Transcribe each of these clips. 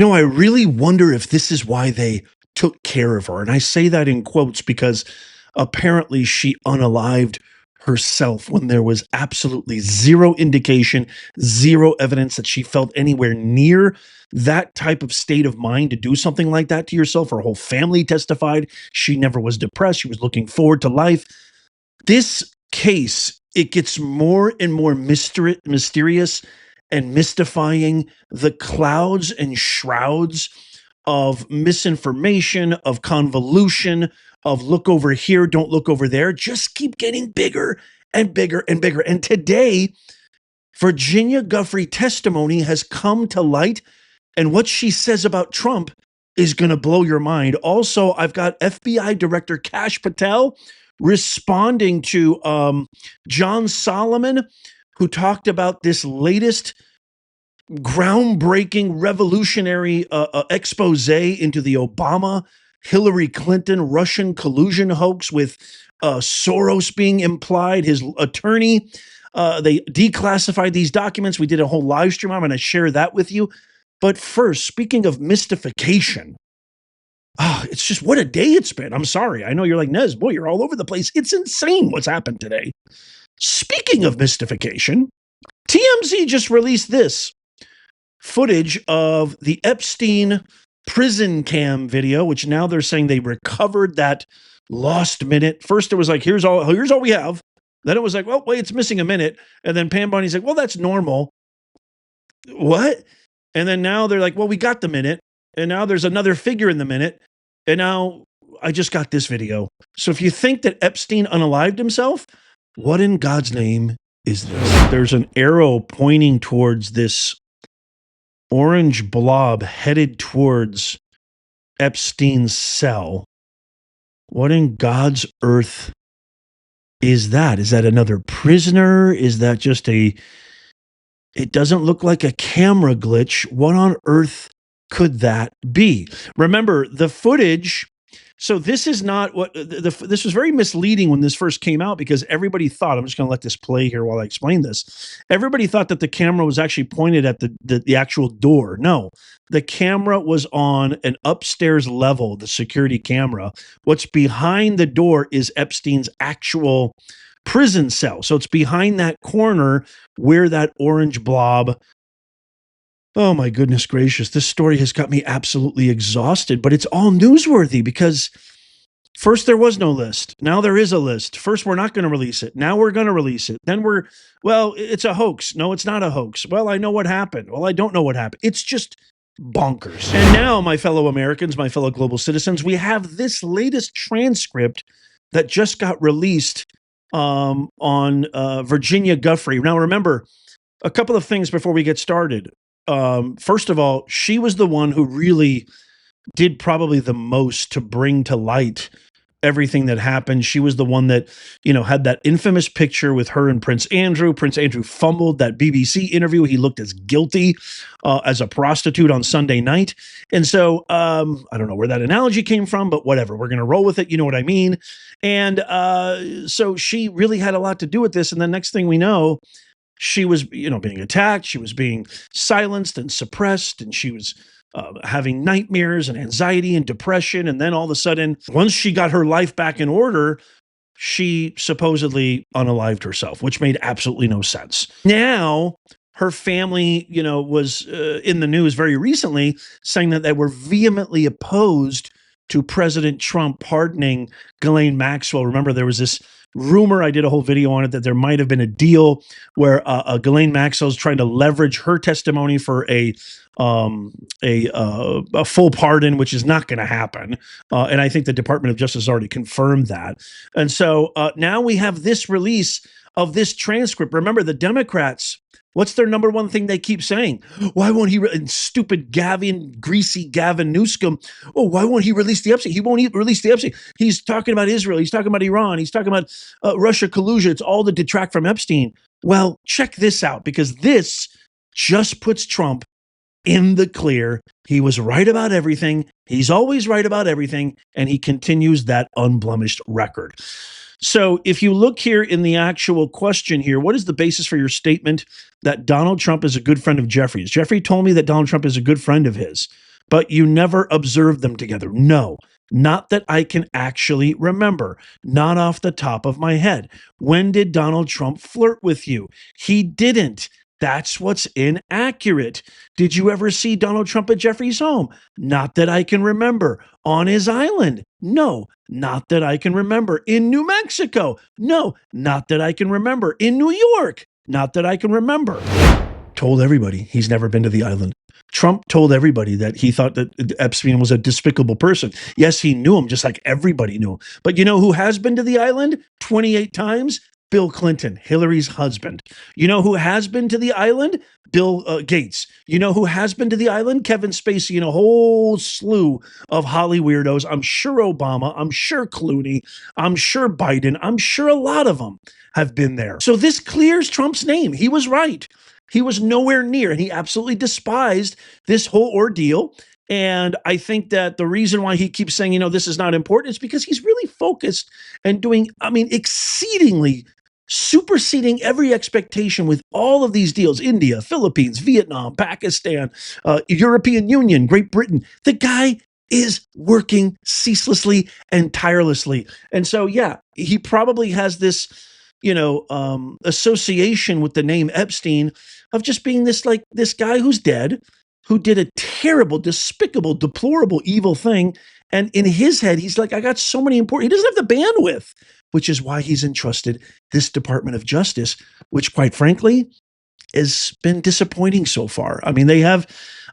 I really wonder if this is why they took care of her. And I say that in quotes because apparently she unalived herself when there was absolutely zero indication, zero evidence that she felt anywhere near that type of state of mind to do something like that to yourself. Her whole family testified she never was depressed. She was looking forward to life. This case, it gets more and more mysterious and mystifying. The clouds and shrouds of misinformation, of convolution, of look over here, don't look over there, just keep getting bigger and bigger and bigger. And today, Virginia Giuffre testimony has come to light, and what she says about Trump is going to blow your mind. Also, I've got FBI Director Kash Patel responding to John Solomon, who talked about this latest groundbreaking, revolutionary expose into the Obama, Hillary Clinton, Russian collusion hoax with Soros being implied, his attorney. They declassified these documents. We did a whole live stream. I'm going to share that with you. But first, speaking of mystification, it's just what a day it's been. I'm sorry. I know you're like, Nez, boy, you're all over the place. It's insane what's happened today. Speaking of mystification, TMZ just released this footage of the Epstein prison cam video, which now they're saying they recovered that lost minute. First, it was like, here's all we have. Then it was like, well, wait, it's missing a minute. And then Pam Bonnie's like, well, that's normal. What? And then now they're like, well, we got the minute. And now there's another figure in the minute. And now I just got this video. So if you think that Epstein unalived himself, what in God's name is this? There's an arrow pointing towards this orange blob headed towards Epstein's cell. What in God's earth is that? Is that another prisoner? Is that just it doesn't look like a camera glitch. What on earth could that be? Remember, the footage. So this is not what this was very misleading when this first came out, because everybody thought, I'm just going to let this play here while I explain this. Everybody thought that the camera was actually pointed at the actual door. No, the camera was on an upstairs level, the security camera. What's behind the door is Epstein's actual prison cell. So it's behind that corner where that orange blob. Oh my goodness gracious. This story has got me absolutely exhausted, but it's all newsworthy because first there was no list. Now there is a list. First, we're not going to release it. Now we're going to release it. Then well, it's a hoax. No, it's not a hoax. Well, I know what happened. Well, I don't know what happened. It's just bonkers. And now, my fellow Americans, my fellow global citizens, we have this latest transcript that just got released on Virginia Giuffre. Now, remember, a couple of things before we get started. First of all, she was the one who really did probably the most to bring to light everything that happened. She was the one that, had that infamous picture with her and Prince Andrew. Prince Andrew fumbled that BBC interview. He looked as guilty as a prostitute on Sunday night. And so I don't know where that analogy came from, but whatever. We're going to roll with it. You know what I mean? And so she really had a lot to do with this. And the next thing we know, she was, being attacked. She was being silenced and suppressed, and she was having nightmares and anxiety and depression. And then all of a sudden, once she got her life back in order, she supposedly unalived herself, which made absolutely no sense. Now, her family, was in the news very recently saying that they were vehemently opposed to President Trump pardoning Ghislaine Maxwell. Remember, there was this rumor, I did a whole video on it, that there might have been a deal where Ghislaine Maxwell's trying to leverage her testimony for a full pardon, which is not going to happen. And I think the Department of Justice already confirmed that. And so now we have this release of this transcript. Remember, the Democrats, what's their number one thing they keep saying? Why won't he, stupid greasy Gavin Newsom, why won't he release the Epstein? He won't release the Epstein. He's talking about Israel. He's talking about Iran. He's talking about Russia collusion. It's all to detract from Epstein. Well, check this out, because this just puts Trump in the clear. He was right about everything. He's always right about everything. And he continues that unblemished record. So if you look here in the actual question here, what is the basis for your statement that Donald Trump is a good friend of Jeffrey's? Jeffrey told me that Donald Trump is a good friend of his. but you never observed them together. No, not that I can actually remember, not off the top of my head. When did Donald Trump flirt with you? He didn't. That's what's inaccurate. Did you ever see Donald Trump at Jeffrey's home? Not that I can remember. On his island? No, not that I can remember. In New Mexico? No, not that I can remember. In New York? Not that I can remember. Told everybody he's never been to the island. Trump told everybody that he thought that Epstein was a despicable person. Yes, he knew him just like everybody knew him. But you know who has been to the island 28 times? Bill Clinton, Hillary's husband. You know who has been to the island? Bill Gates. You know who has been to the island? Kevin Spacey and a whole slew of Holly weirdos. I'm sure Obama. I'm sure Clooney. I'm sure Biden. I'm sure a lot of them have been there. So this clears Trump's name. He was right. He was nowhere near, and he absolutely despised this whole ordeal. And I think that the reason why he keeps saying, this is not important is because he's really focused and doing, exceedingly superseding every expectation with all of these deals: India, Philippines, Vietnam, Pakistan, European Union, Great Britain. The guy is working ceaselessly and tirelessly. And so, yeah, he probably has this, association with the name Epstein of just being this guy who's dead, who did a terrible, despicable, deplorable, evil thing. And in his head, he's like, I got so many important, he doesn't have the bandwidth, which is why he's entrusted this Department of Justice, which quite frankly has been disappointing so far.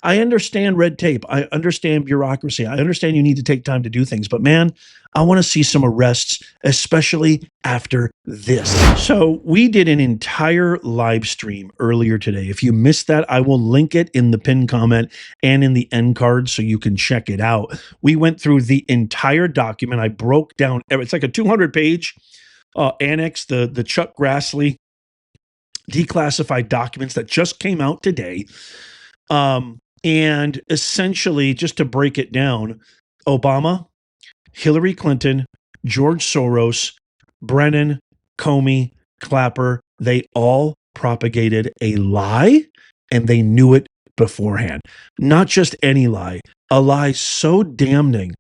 I understand red tape. I understand bureaucracy. I understand you need to take time to do things, but man, I want to see some arrests, especially after this. So we did an entire live stream earlier today. If you missed that, I will link it in the pinned comment and in the end card so you can check it out. We went through the entire document. I broke down, it's like a 200-page annex, the Chuck Grassley declassified documents that just came out today. And essentially, just to break it down, Obama, Hillary Clinton, George Soros, Brennan, Comey, Clapper, they all propagated a lie, and they knew it beforehand. Not just any lie, a lie so damning,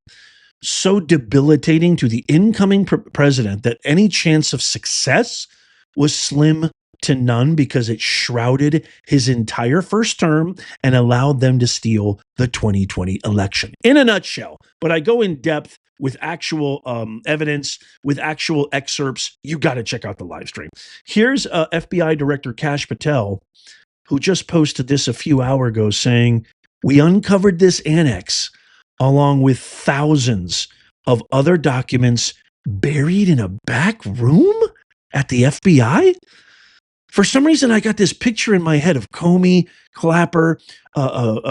so debilitating to the incoming president that any chance of success was slim to none, because it shrouded his entire first term and allowed them to steal the 2020 election. In a nutshell, but I go in depth with actual evidence, with actual excerpts. You got to check out the live stream. Here's FBI Director Kash Patel, who just posted this a few hours ago, saying, we uncovered this annex along with thousands of other documents buried in a back room at the FBI. For some reason, I got this picture in my head of Comey, Clapper,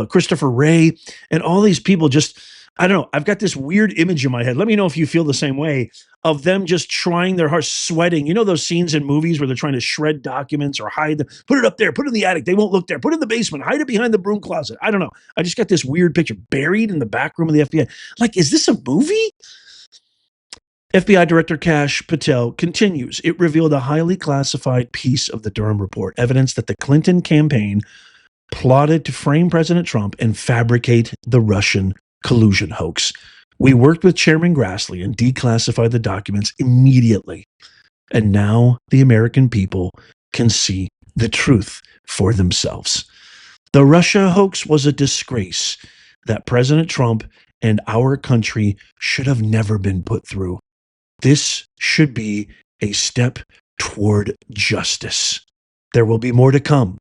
Christopher Wray, and all these people just, I don't know, I've got this weird image in my head. Let me know if you feel the same way, of them just trying their hardest, sweating. You know those scenes in movies where they're trying to shred documents or hide them? Put it up there, put it in the attic, they won't look there. Put it in the basement, hide it behind the broom closet. I don't know. I just got this weird picture buried in the back room of the FBI. Like, is this a movie? FBI Director Kash Patel continues. It revealed a highly classified piece of the Durham report, evidence that the Clinton campaign plotted to frame President Trump and fabricate the Russian collusion hoax. We worked with Chairman Grassley and declassified the documents immediately. And now the American people can see the truth for themselves. The Russia hoax was a disgrace that President Trump and our country should have never been put through. This should be a step toward justice. There will be more to come.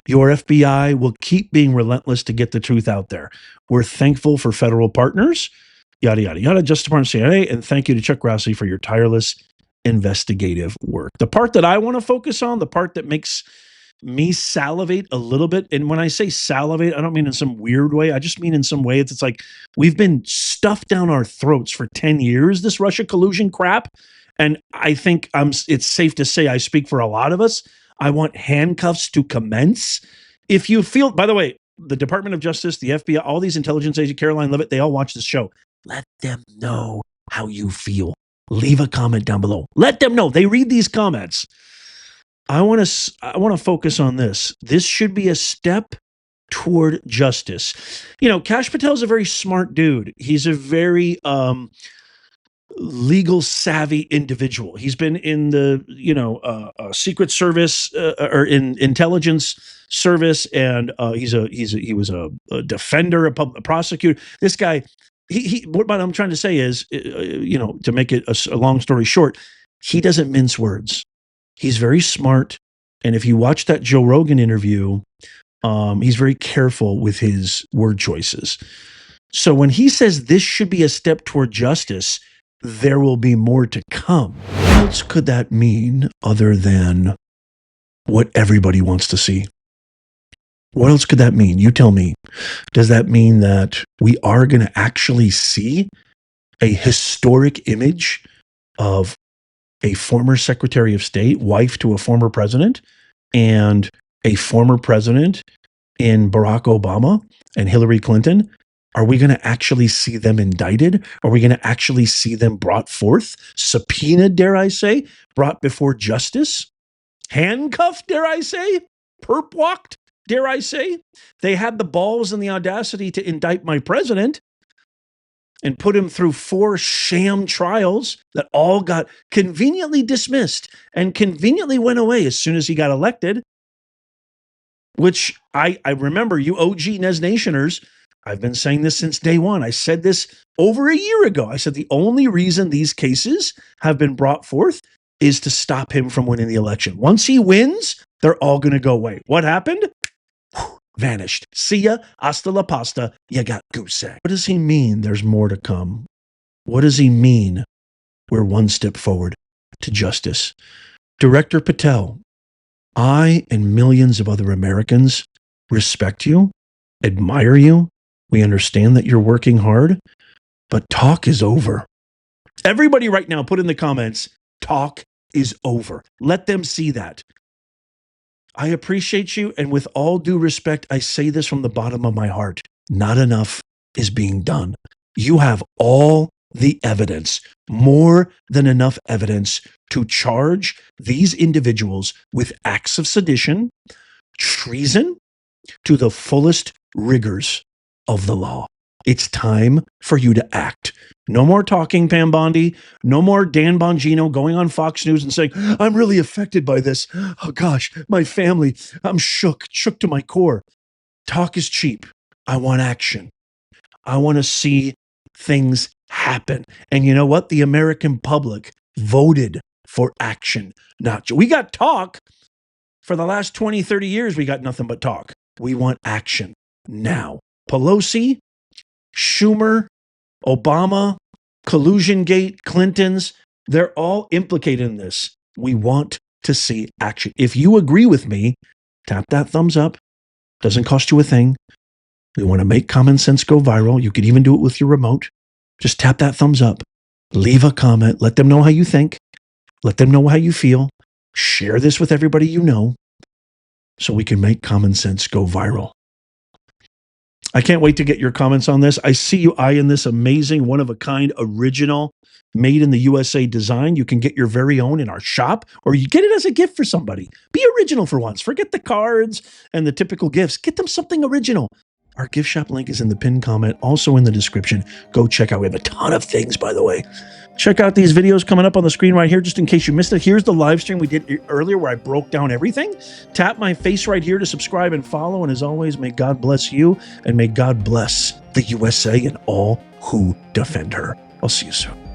Your FBI will keep being relentless to get the truth out there. We're thankful for federal partners, yada, yada, yada, Justice Department, CIA, and thank you to Chuck Grassley for your tireless investigative work. The part that I want to focus on, the part that makes me salivate a little bit, and when I say salivate, I don't mean in some weird way. I just mean in some way it's like we've been stuffed down our throats for 10 years, this Russia collusion crap. And I think it's safe to say I speak for a lot of us. I want handcuffs to commence. If you feel, by the way, the Department of Justice, the FBI, all these intelligence agents, Caroline Leavitt, they all watch this show. Let them know how you feel. Leave a comment down below. Let them know. They read these comments. I want to focus on this. This should be a step toward justice. You know, Kash Patel's a very smart dude. He's a very legal savvy individual. He's been in the Secret Service or in intelligence service, and he was a defender, a prosecutor. This guy, what I'm trying to say is, to make it a long story short, he doesn't mince words. He's very smart, and if you watch that Joe Rogan interview, he's very careful with his word choices. So when he says this should be a step toward justice, there will be more to come. What else could that mean other than what everybody wants to see? What else could that mean? You tell me. Does that mean that we are going to actually see a historic image of a former Secretary of State, wife to a former president, and a former president in Barack Obama and Hillary Clinton? Are we going to actually see them indicted? Are we going to actually see them brought forth, subpoenaed, dare I say, brought before justice, handcuffed, dare I say, perp walked, dare I say? They had the balls and the audacity to indict my president and put him through 4 sham trials that all got conveniently dismissed and conveniently went away as soon as he got elected, which I remember, you OG Nez Nationers, I've been saying this since day one. I said this over a year ago. I said the only reason these cases have been brought forth is to stop him from winning the election. Once he wins, they're all going to go away. What happened? Vanished. See ya. Hasta la pasta. You got goose egg. What does he mean there's more to come? What does he mean we're one step forward to justice? Director Patel, I and millions of other Americans respect you, admire you. We understand that you're working hard, but talk is over. Everybody right now, put in the comments, talk is over. Let them see that. I appreciate you, and with all due respect, I say this from the bottom of my heart. Not enough is being done. You have all the evidence, more than enough evidence, to charge these individuals with acts of sedition, treason, to the fullest rigors of the law. It's time for you to act. No more talking, Pam Bondi. No more Dan Bongino going on Fox News and saying, I'm really affected by this. Oh gosh, my family, I'm shook to my core. Talk is cheap. I want action. I want to see things happen. And you know what? The American public voted for action. We got talk. For the last 20, 30 years, we got nothing but talk. We want action now. Pelosi, Schumer, Obama, collusion gate, Clintons, they're all implicated in this. We want to see action. If you agree with me, tap that thumbs up. Doesn't cost you a thing. We want to make common sense go viral. You could even do it with your remote. Just tap that thumbs up. Leave a comment. Let them know how you think. Let them know how you feel. Share this with everybody you know so we can make common sense go viral. I can't wait to get your comments on this. I see you eyeing this amazing, one-of-a-kind, original, made in the USA design. You can get your very own in our shop, or you get it as a gift for somebody. Be original for once. Forget the cards and the typical gifts. Get them something original. Our gift shop link is in the pinned comment, also in the description. Go check out. We have a ton of things, by the way. Check out these videos coming up on the screen right here, just in case you missed it. Here's the live stream we did earlier where I broke down everything. Tap my face right here to subscribe and follow. And as always, may God bless you, and may God bless the USA and all who defend her. I'll see you soon.